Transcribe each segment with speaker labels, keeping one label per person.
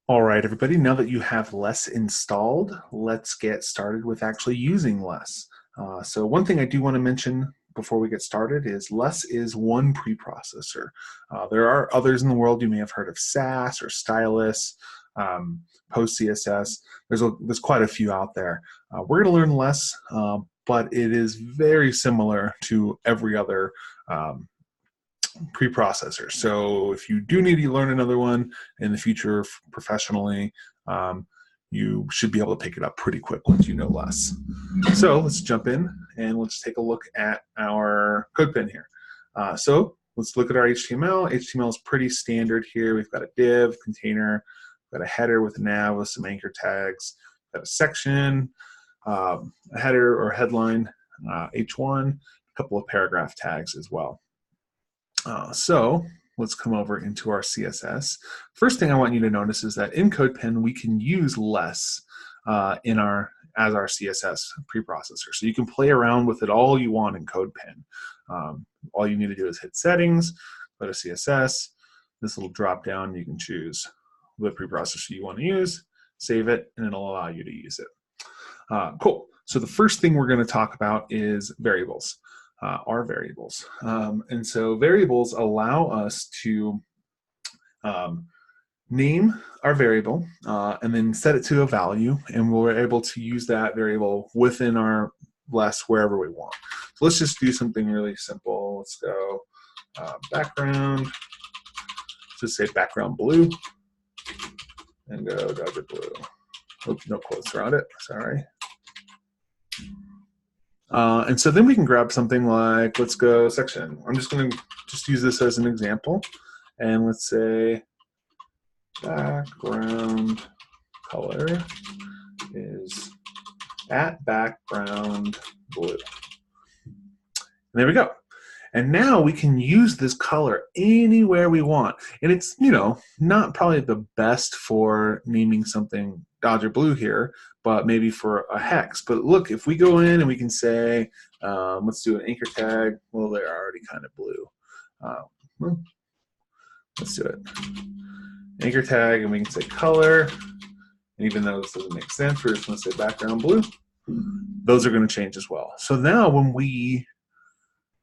Speaker 1: All right, everybody, now that you have less installed, let's get started with actually using less. So one thing I do want to mention before we get started is less is one preprocessor. There are others in the world. You may have heard of SAS or Stylus, Post CSS. There's quite a few out there. We're going to learn less, but it is very similar to every other preprocessor. So if you do need to learn another one in the future professionally, you should be able to pick it up pretty quick once you know less. So let's jump in and let's take a look at our CodePen here. So let's look at our HTML. HTML is pretty standard here. We've got a div, container, we've got a header with a nav with some anchor tags, we've got a section, a header or headline, H1, a couple of paragraph tags as well. So let's come over into our CSS. First thing I want you to notice is that in CodePen we can use less as our CSS preprocessor. So you can play around with it all you want in CodePen. All you need to do is hit Settings, go to CSS. This little drop down, you can choose what preprocessor you want to use, save it, and it'll allow you to use it. Cool. So the first thing we're going to talk about is variables. Are variables. And so variables allow us to name our variable and then set it to a value, and we're able to use that variable within our less wherever we want. So let's just do something really simple. Let's go background, just say background blue, and go Dodger blue. Oops, no quotes around it, sorry. And so then we can grab something like, let's go section. I'm just going to just use this as an example. And let's say background color is at background blue. And there we go. And now we can use this color anywhere we want. And it's, not probably the best for naming something Dodger blue here, but maybe for a hex. But look, if we go in and we can say, let's do an anchor tag. Well, they're already kind of blue. Let's do it. Anchor tag, and we can say color. And even though this doesn't make sense, we're just going to say background blue. Those are going to change as well. So now when we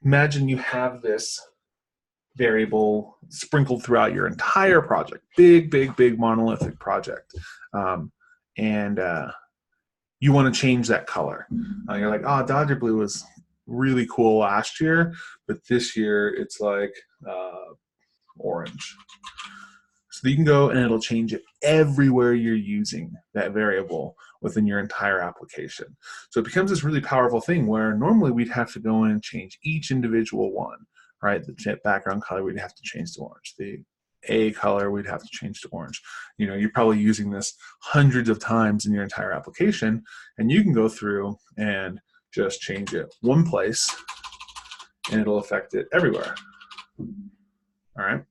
Speaker 1: imagine you have this variable sprinkled throughout your entire project, big monolithic project, and you want to change that color. You're like, oh, Dodger blue was really cool last year, but this year it's like orange. So you can go and it'll change it everywhere you're using that variable within your entire application. So it becomes this really powerful thing where normally we'd have to go in and change each individual one, right? The background color we'd have to change to orange. The A color we'd have to change to orange. You're probably using this hundreds of times in your entire application, and you can go through and just change it one place and it'll affect it everywhere. All right.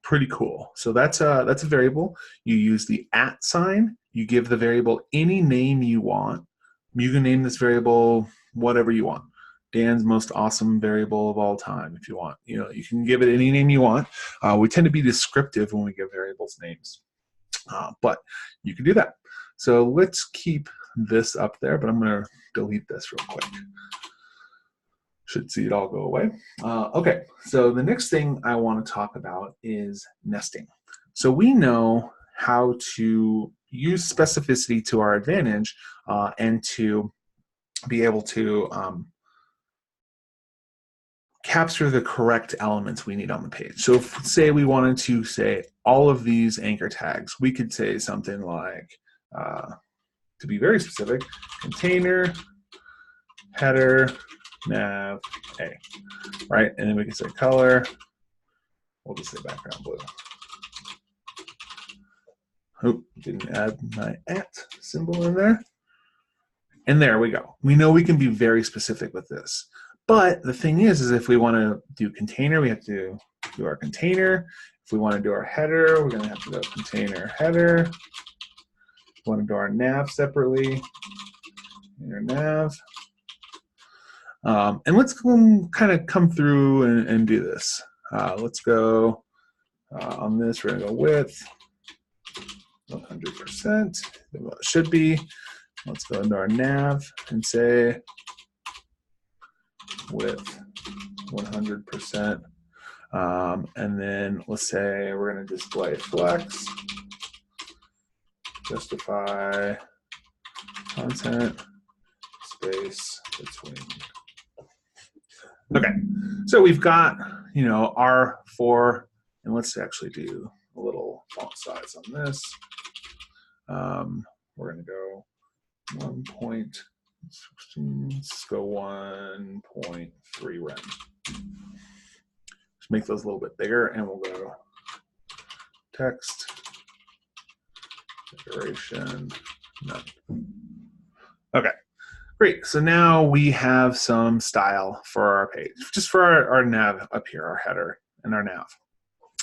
Speaker 1: Pretty cool. So that's a variable. You use the @ sign. You give the variable any name you want. You can name this variable whatever you want. Dan's most awesome variable of all time, if you want. You can give it any name you want. We tend to be descriptive when we give variables names, but you can do that. So let's keep this up there, but I'm going to delete this real quick. Should see it all go away. Okay, so the next thing I want to talk about is nesting. So we know how to use specificity to our advantage and to be able to capture the correct elements we need on the page. So if, say we wanted to say all of these anchor tags, we could say something like, to be very specific, container, header, nav, A, right? And then we can say color, we'll just say background blue. Oh, didn't add my @ symbol in there. And there we go. We know we can be very specific with this. But the thing is if we want to do container, we have to do our container. If we want to do our header, we're going to have to go container header. If we want to do our nav separately, container nav. And let's kind of come through and do this. Let's go on this. We're going to go width. 100% than what it should be. Let's go into our nav and say width 100%. And then let's say we're going to display flex, justify content, space between. Okay, so we've got, you know, our 4, and let's actually do a little font size on this. We're going to go 1.16, let's go 1.3 rem. Just make those a little bit bigger, and we'll go text, decoration, none. Okay. Great, so now we have some style for our page, just for our nav up here, our header and our nav.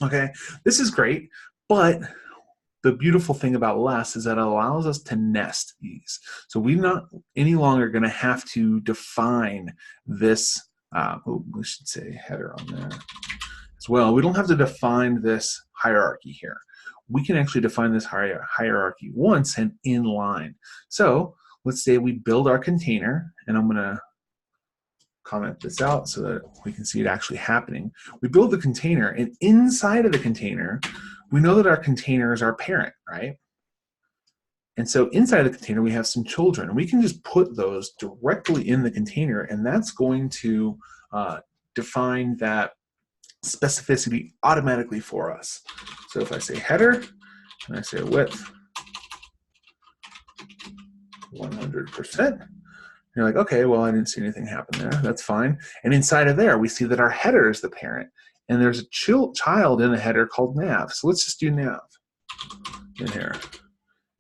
Speaker 1: Okay, this is great, but the beautiful thing about less is that it allows us to nest these. So we're not any longer going to have to define this, we should say header on there as well. We don't have to define this hierarchy here. We can actually define this hierarchy once and inline. So let's say we build our container, and I'm going to comment this out so that we can see it actually happening. We build the container, and inside of the container, we know that our container is our parent, right? And so inside of the container, we have some children. We can just put those directly in the container, and that's going to define that specificity automatically for us. So if I say header, and I say width 100%, you're like, okay, well, I didn't see anything happen there. That's fine. And inside of there, we see that our header is the parent, and there's a child in the header called nav. So let's just do nav in here.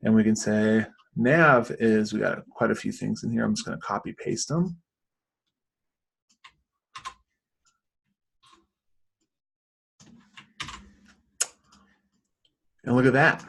Speaker 1: And we can say nav is, we got quite a few things in here. I'm just going to copy paste them. And look at that.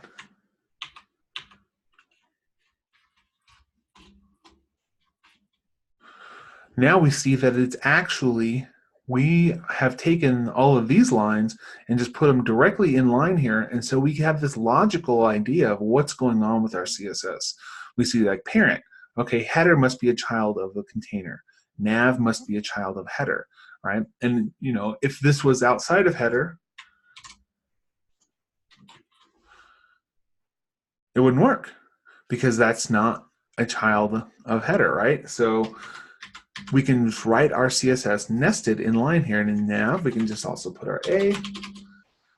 Speaker 1: Now we see that it's actually, we have taken all of these lines and just put them directly in line here. And so we have this logical idea of what's going on with our CSS. We see like parent, okay, header must be a child of the container. Nav must be a child of header, right? And you know, if this was outside of header, it wouldn't work because that's not a child of header, right? So we can just write our CSS nested in line here, and in nav we can just also put our A,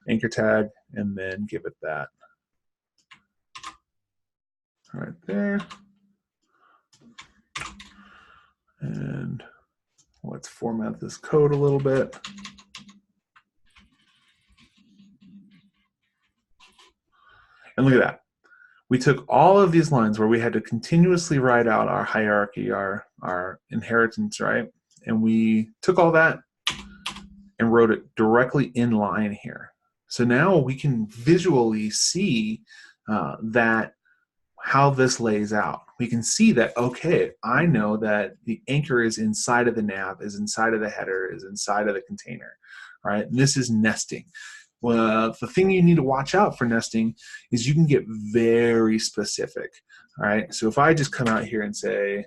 Speaker 1: anchor tag, and then give it that right there. And let's format this code a little bit. And look at that. We took all of these lines where we had to continuously write out our hierarchy, our inheritance, right? And we took all that and wrote it directly in line here. So now we can visually see that how this lays out. We can see that, okay, I know that the anchor is inside of the nav, is inside of the header, is inside of the container, right? And this is nesting. Well, the thing you need to watch out for nesting is you can get very specific, all right? So if I just come out here and say,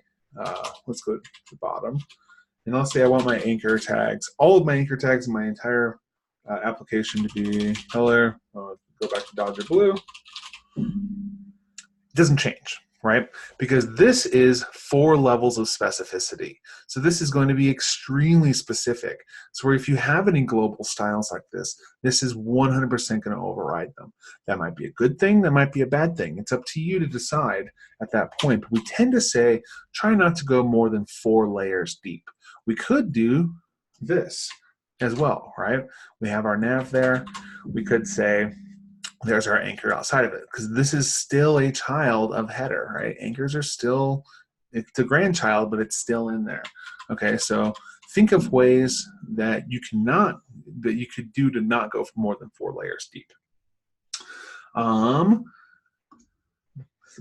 Speaker 1: let's go to the bottom, and I'll say I want my anchor tags, all of my anchor tags in my entire application to be color, go back to Dodger Blue, it doesn't change, right? Because this is 4 levels of specificity. So this is going to be extremely specific. So if you have any global styles like this is 100% going to override them. That might be a good thing, that might be a bad thing. It's up to you to decide at that point. But we tend to say, try not to go more than 4 layers deep. We could do this as well, right? We have our nav there. We could say, there's our anchor outside of it, because this is still a child of header, right? Anchors are still, it's a grandchild, but it's still in there. Okay, so think of ways that you could do to not go for more than 4 layers deep.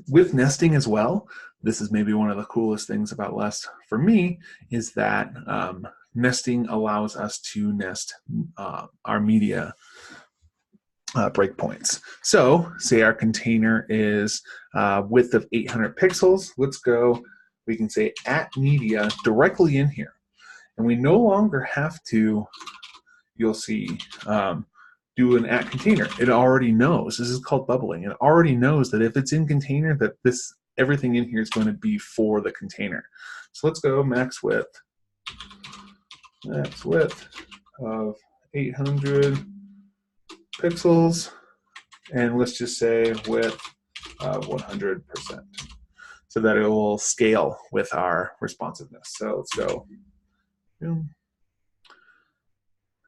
Speaker 1: With nesting as well, this is maybe one of the coolest things about less for me, is that nesting allows us to nest our media breakpoints. So say our container is width of 800 pixels. Let's go, we can say at media directly in here. And we no longer have to, you'll see, do an at container. It already knows. This is called bubbling. It already knows that if it's in container, that this everything in here is going to be for the container. So let's go max width of 800 pixels, and let's just say width of 100%, so that it will scale with our responsiveness. So let's go, and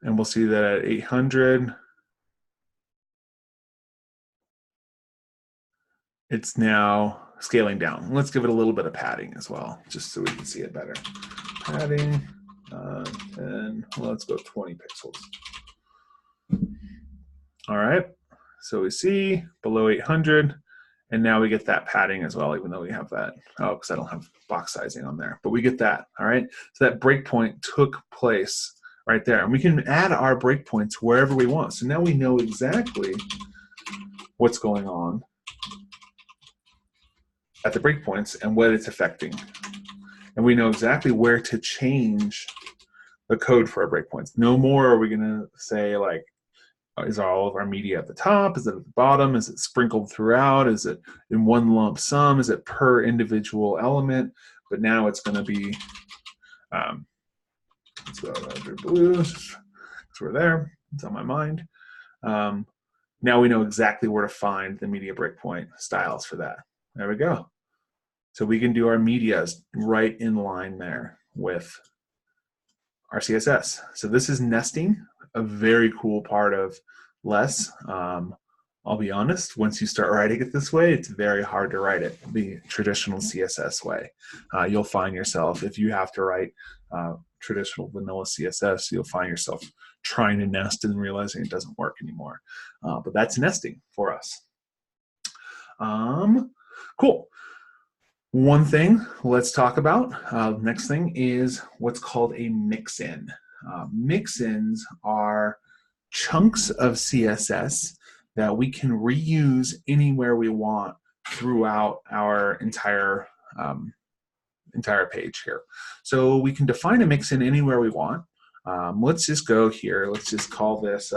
Speaker 1: we'll see that at 800, it's now scaling down. Let's give it a little bit of padding as well, just so we can see it better. Padding, and let's go 20 pixels. All right, so we see below 800, and now we get that padding as well, even though we have that, oh, because I don't have box sizing on there, but we get that, all right? So that breakpoint took place right there, and we can add our breakpoints wherever we want. So now we know exactly what's going on at the breakpoints and what it's affecting. And we know exactly where to change the code for our breakpoints. No more are we gonna say like, is all of our media at the top? Is it at the bottom? Is it sprinkled throughout? Is it in one lump sum? Is it per individual element? But now it's gonna be, let's go under blue, because we're there, it's on my mind. Now we know exactly where to find the media breakpoint styles for that. There we go. So we can do our medias right in line there with our CSS. So this is nesting, a very cool part of Less. I'll be honest, once you start writing it this way, it's very hard to write it the traditional CSS way. You'll find yourself, if you have to write traditional vanilla CSS, you'll find yourself trying to nest and realizing it doesn't work anymore. But that's nesting for us. Cool. One thing let's talk about, next thing is what's called a mixin. Mixins are chunks of CSS that we can reuse anywhere we want throughout our entire page here. So we can define a mixin anywhere we want. Let's just go here. Let's just call this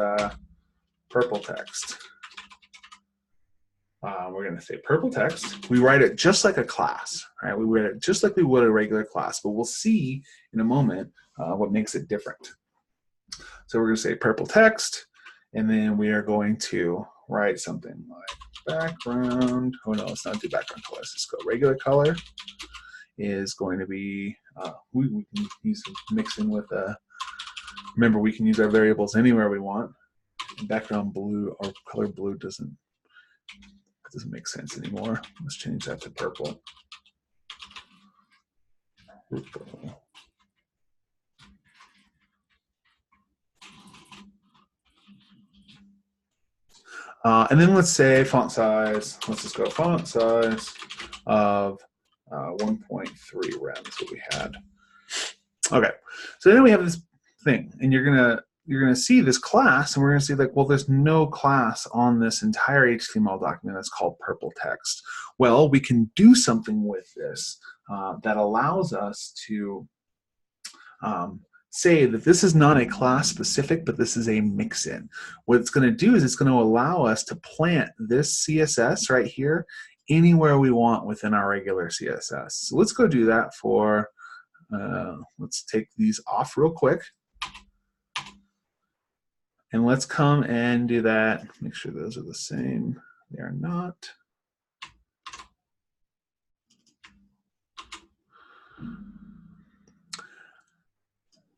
Speaker 1: purple text. We're going to say purple text. We write it just like a class, right? We write it just like we would a regular class, but we'll see in a moment what makes it different. So we're going to say purple text, and then we are going to write something like background. Oh no, let's not do background color. Let's just go regular color is going to be, we can use mixing with, remember we can use our variables anywhere we want. And background blue or color blue doesn't make sense anymore. Let's change that to purple. Purple. And then let's say font size. Let's just go font size of 1.3 rem is what we had. Okay, so then we have this thing, and you're gonna see this class, and we're gonna see like, well, there's no class on this entire HTML document that's called purple text. Well, we can do something with this that allows us to say that this is not a class specific, but this is a mixin. What it's going to do is it's going to allow us to plant this CSS right here anywhere we want within our regular CSS. So let's go do that for, let's take these off real quick. And let's come and do that. Make sure those are the same. They are not.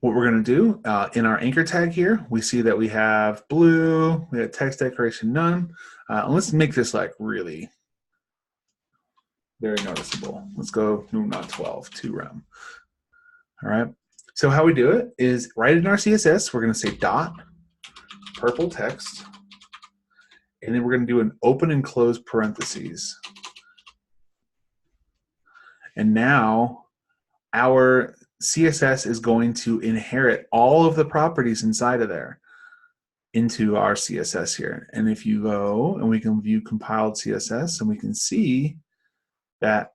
Speaker 1: What we're going to do in our anchor tag here, we see that we have blue, we have text decoration none. And let's make this like really very noticeable. Let's go, no, not 12, 2 rem. All right. So how we do it is right in our CSS, we're going to say dot purple text, and then we're going to do an open and close parentheses. And now our CSS is going to inherit all of the properties inside of there. into our CSS here. And if you go and we can view compiled CSS, and we can see that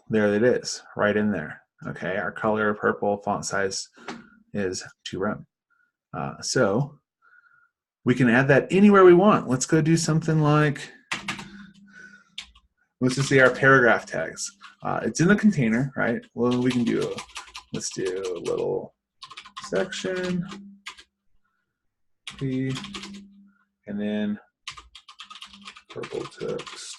Speaker 1: there it is, right in there. Okay, our color purple, font size is 2rem. So we can add that anywhere we want. Let's go do something like, let's just say our paragraph tags. It's in the container, right? Well, we can do, let's do a little section, P, and then purple text.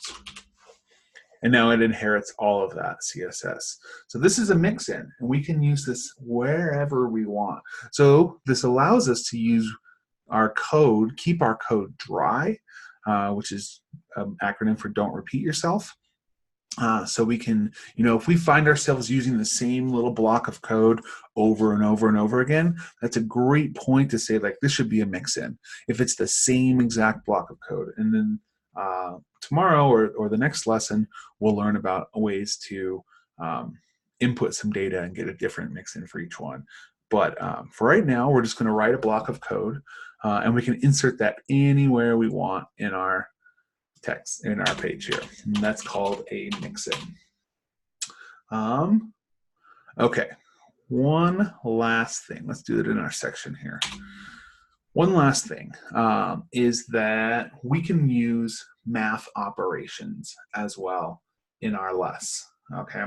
Speaker 1: And now it inherits all of that CSS. So this is a mix-in, and we can use this wherever we want. So this allows us to use our code, keep our code dry, which is an acronym for don't repeat yourself. So we can, if we find ourselves using the same little block of code over and over and over again, that's a great point to say, like, this should be a mix-in. If it's the same exact block of code. And then tomorrow or the next lesson, we'll learn about ways to input some data and get a different mix-in for each one. But for right now, we're just going to write a block of code, and we can insert that anywhere we want in our text, in our page here. And that's called a mix-in. Okay, one last thing. Let's do it in our section here. One last thing is that we can use math operations as well in our less. Okay,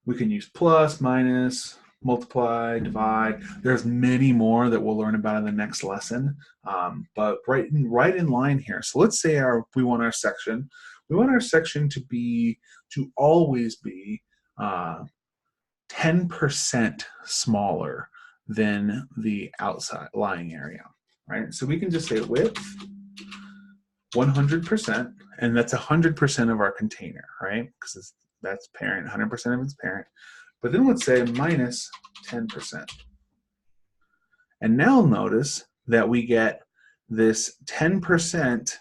Speaker 1: we can use plus, minus, multiply, divide. There's many more that we'll learn about in the next lesson, but right in line here. So let's say we want our section. We want our section to always be 10% smaller than the outside lying area, right? So we can just say width 100%, and that's 100% of our container, right? Because that's parent, 100% of its parent. But then let's say minus 10%. And now notice that we get this 10%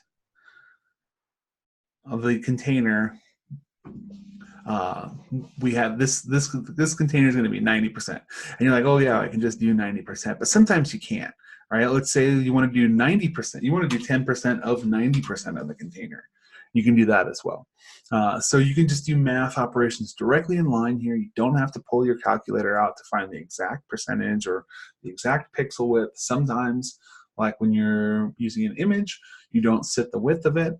Speaker 1: of the container. We have this container is going to be 90%. And you're like, oh yeah, I can just do 90%. But sometimes you can't, right? Let's say you want to do 90%. You want to do 10% of 90% of the container. You can do that as well. So you can just do math operations directly in line here. You don't have to pull your calculator out to find the exact percentage or the exact pixel width. Sometimes, like when you're using an image, you don't set the width of it.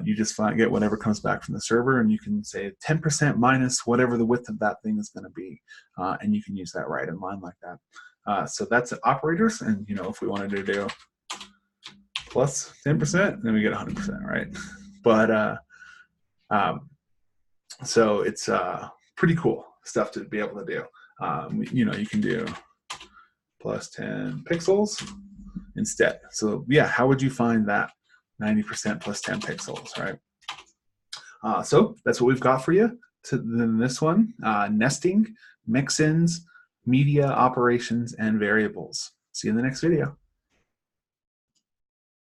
Speaker 1: You just get whatever comes back from the server, and you can say 10% minus whatever the width of that thing is going to be, and you can use that right in line like that. So that's operators, and if we wanted to do plus 10%, then we get 100%, right? But so it's pretty cool stuff to be able to do. You can do plus 10 pixels instead. So yeah, how would you find that 90% plus 10 pixels, right? So that's what we've got for you. Then this one, nesting, mix-ins, media operations, and variables. See you in the next video.